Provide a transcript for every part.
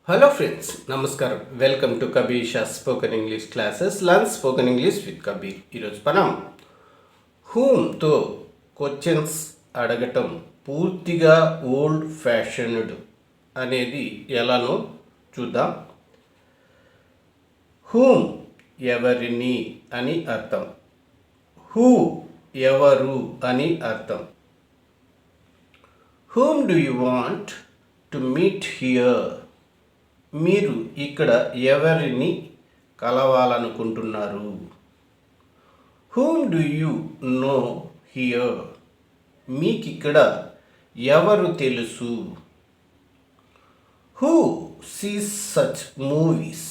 Hello friends, నమస్కారం. Welcome to Kabir Shah spoken English classes. Learn spoken English with Kabir. ఈరోజు మనం హూమ్తో questions అడగటం పూర్తిగా ఓల్డ్ ఫ్యాషన్డ్ అనేది ఎలానో చూద్దాం. హూమ్ ఎవరిని అని అర్థం. హూ ఎవరు అని అర్థం. Whom do you want to meet here? మీరు ఇక్కడ ఎవరిని కలవాలనుకుంటున్నారు? Whom do you know here? మీకు ఇక్కడ ఎవరు తెలుసు? Who sees such movies?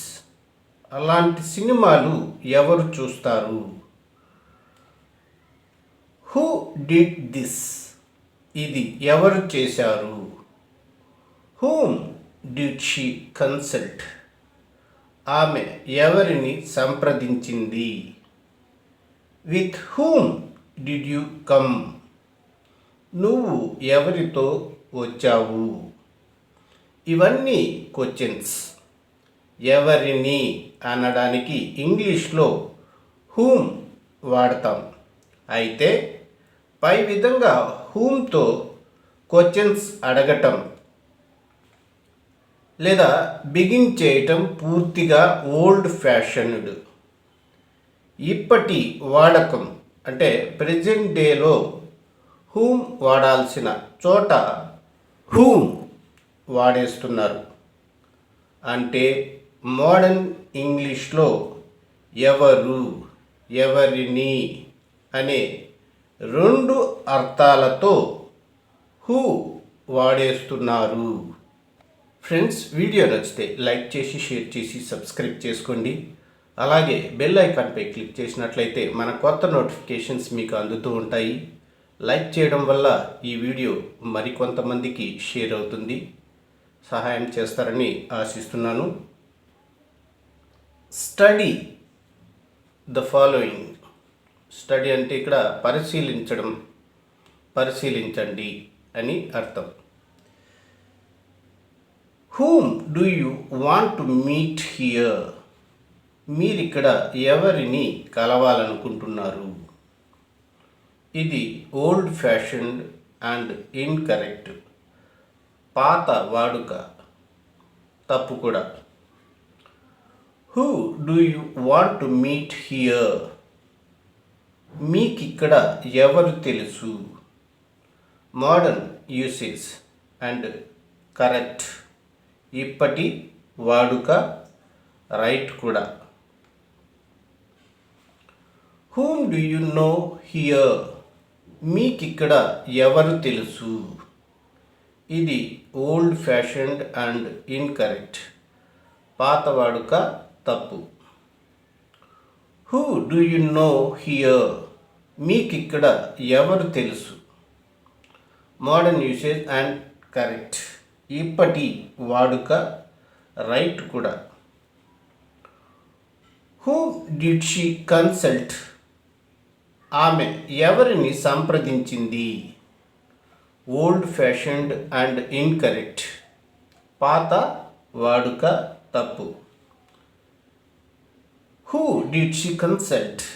అలాంటి సినిమాలు ఎవరు చూస్తారు? Who did this? ఇది ఎవరు చేశారు? Whom did she consult? ఆమె ఎవరిని సంప్రదించింది? With whom did you come? నువ్వు ఎవరితో వచ్చావు? ఇవన్నీ క్వశ్చన్స్. ఎవరిని అనడానికి ఇంగ్లీష్లో హూమ్ వాడతాం. అయితే పై విధంగా హూమ్తో క్వశ్చన్స్ అడగటం లేదా బిగిన్ చేయటం పూర్తిగా ఓల్డ్ ఫ్యాషన్డ్. ఇప్పటి వాడకం అంటే ప్రెజెంట్ డేలో హూమ్ వాడాల్సిన చోట హూమ్ వాడేస్తున్నారు. అంటే మోడర్న్ ఇంగ్లీష్లో ఎవరు, ఎవరిని అనే రెండు అర్థాలతో హూ వాడేస్తున్నారు. ఫ్రెండ్స్, వీడియో నచ్చితే లైక్ చేసి, షేర్ చేసి, సబ్స్క్రైబ్ చేసుకోండి. అలాగే బెల్ ఐకాన్పై క్లిక్ చేసినట్లయితే మన కొత్త నోటిఫికేషన్స్ మీకు అందుతూ ఉంటాయి. లైక్ చేయడం వల్ల ఈ వీడియో మరికొంతమందికి షేర్ అవుతుంది. సహాయం చేస్తారని ఆశిస్తున్నాను. Study the following. స్టడీ అంటే ఇక్కడ పరిశీలించడం, పరిశీలించండి అని అర్థం. Whom do you want to meet here? మీరిక్కడ ఎవరిని కలవాలనుకుంటున్నారు? ఇది ఓల్డ్ ఫ్యాషన్డ్ అండ్ ఇన్కరెక్ట్. పాత వాడుక, తప్పు కూడా. Who do you want to meet here? మీకిక్కడ ఎవరు తెలుసు? Modern usage and correct. ఇప్పటి వాడుక, రైట్ కూడా. Whom do you know here? మీకిక్కడ ఎవరు తెలుసు? ఇది ఓల్డ్ ఫ్యాషన్డ్ అండ్ ఇన్కరెక్ట్. పాత వాడుక, తప్పు. Who do you know here? మీకిక్కడ ఎవరు తెలుసు? Modern usage and correct. ఇప్పటి వాడుక, రైట్ కూడా. Who did she consult? ఆమె ఎవరిని సంప్రదించింది? Old fashioned and incorrect. పాత వాడుక, తప్పు. Who did she consult?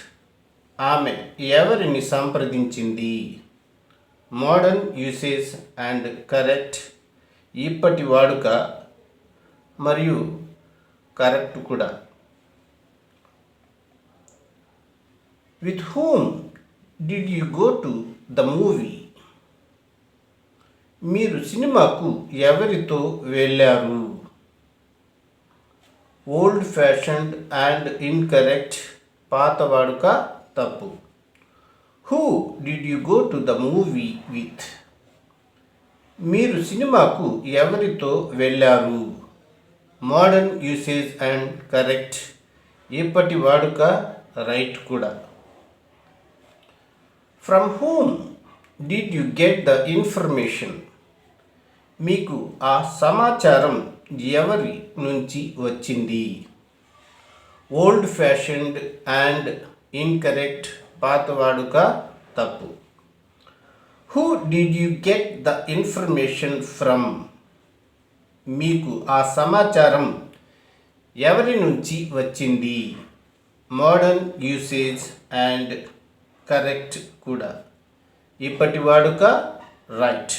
ఆమె ఎవరిని సంప్రదించింది? Modern usage and correct. ఇప్పటి వాడుక మరియు కరెక్ట్ కూడా. With whom did you go to the movie? మీరు సినిమాకు ఎవరితో వెళ్ళారు? Old fashioned and incorrect. పాత వాడుక, తప్పు. Who did you go to the movie with? మీరు సినిమాకు ఎవరితో వెళ్ళారు? Modern usage and correct. ఇప్పటి వాడుక, రైట్ కూడా. From whom did you get the information? మీకు ఆ సమాచారం ఎవరి నుంచి వచ్చింది? Old fashioned and incorrect. పాత వాడుక, తప్పు. Who did you get the information from? మీకు ఆ సమాచారం ఎవరి నుంచి వచ్చింది. మోడర్న్ యూసేజ్ అండ్ కరెక్ట్ కూడా. ఇప్పటి వాడుక right.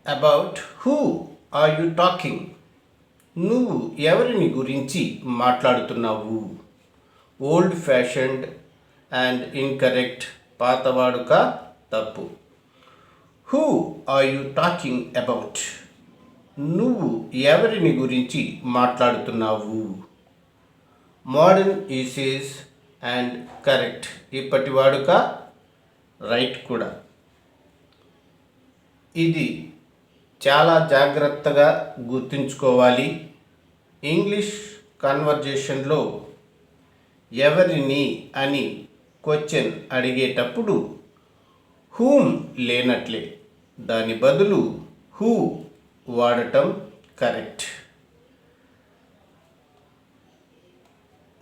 About who are you talking. నువ్వు ఎవరిని గురించి మాట్లాడుతున్నావు. Old fashioned and incorrect. పాత వాడుక తప్పు. Who are you talking about. నువ్వు ఎవరిని గురించి మాట్లాడుతున్నావు. Modern usage and correct. ఇప్పటి వాడుక రైట్ కూడా. ఇది చాలా జాగ్రత్తగా గుర్తుంచుకోవాలి. ఇంగ్లీష్ కన్వర్జేషన్లో ఎవరిని అని క్వశ్చన్ అడిగేటప్పుడు హూమ్ లేనట్లే. దాని బదులు హూ వాడటం కరెక్ట్.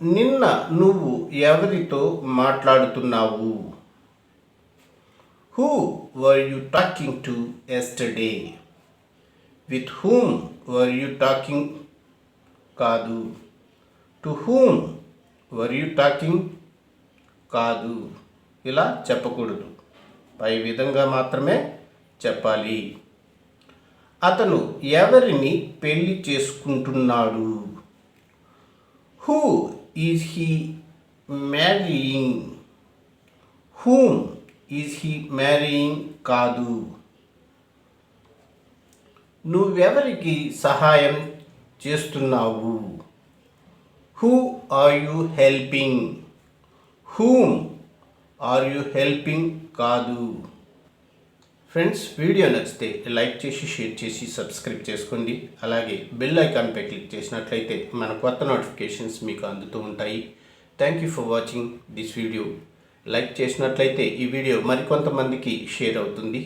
నిన్న నువ్వు ఎవరితో మాట్లాడుతున్నావు. Who were you talking to yesterday. With whom were you talking కాదు. To whom were you talking కాదు. ఇలా చెప్పకూడదు. పై విధంగా మాత్రమే చెప్పాలి. అతను ఎవరిని పెళ్లి చేసుకుంటున్నాడు. Who is he marrying. Whom is he marrying కాదు. నువ్వెవరికి సహాయం చేస్తున్నావు. Who are you helping. Whom are you helping కాదు. ఫ్రెండ్స్, వీడియో నచ్చితే లైక్ చేసి షేర్ చేసి సబ్స్క్రైబ్ చేసుకోండి. అలాగే బెల్ ఐకాన్పై క్లిక్ చేసినట్లయితే మన కొత్త నోటిఫికేషన్స్ మీకు అందుతూ ఉంటాయి. Thank you for watching this video. Like చేసినట్లయితే ఈ వీడియో మరికొంతమందికి షేర్ అవుతుంది.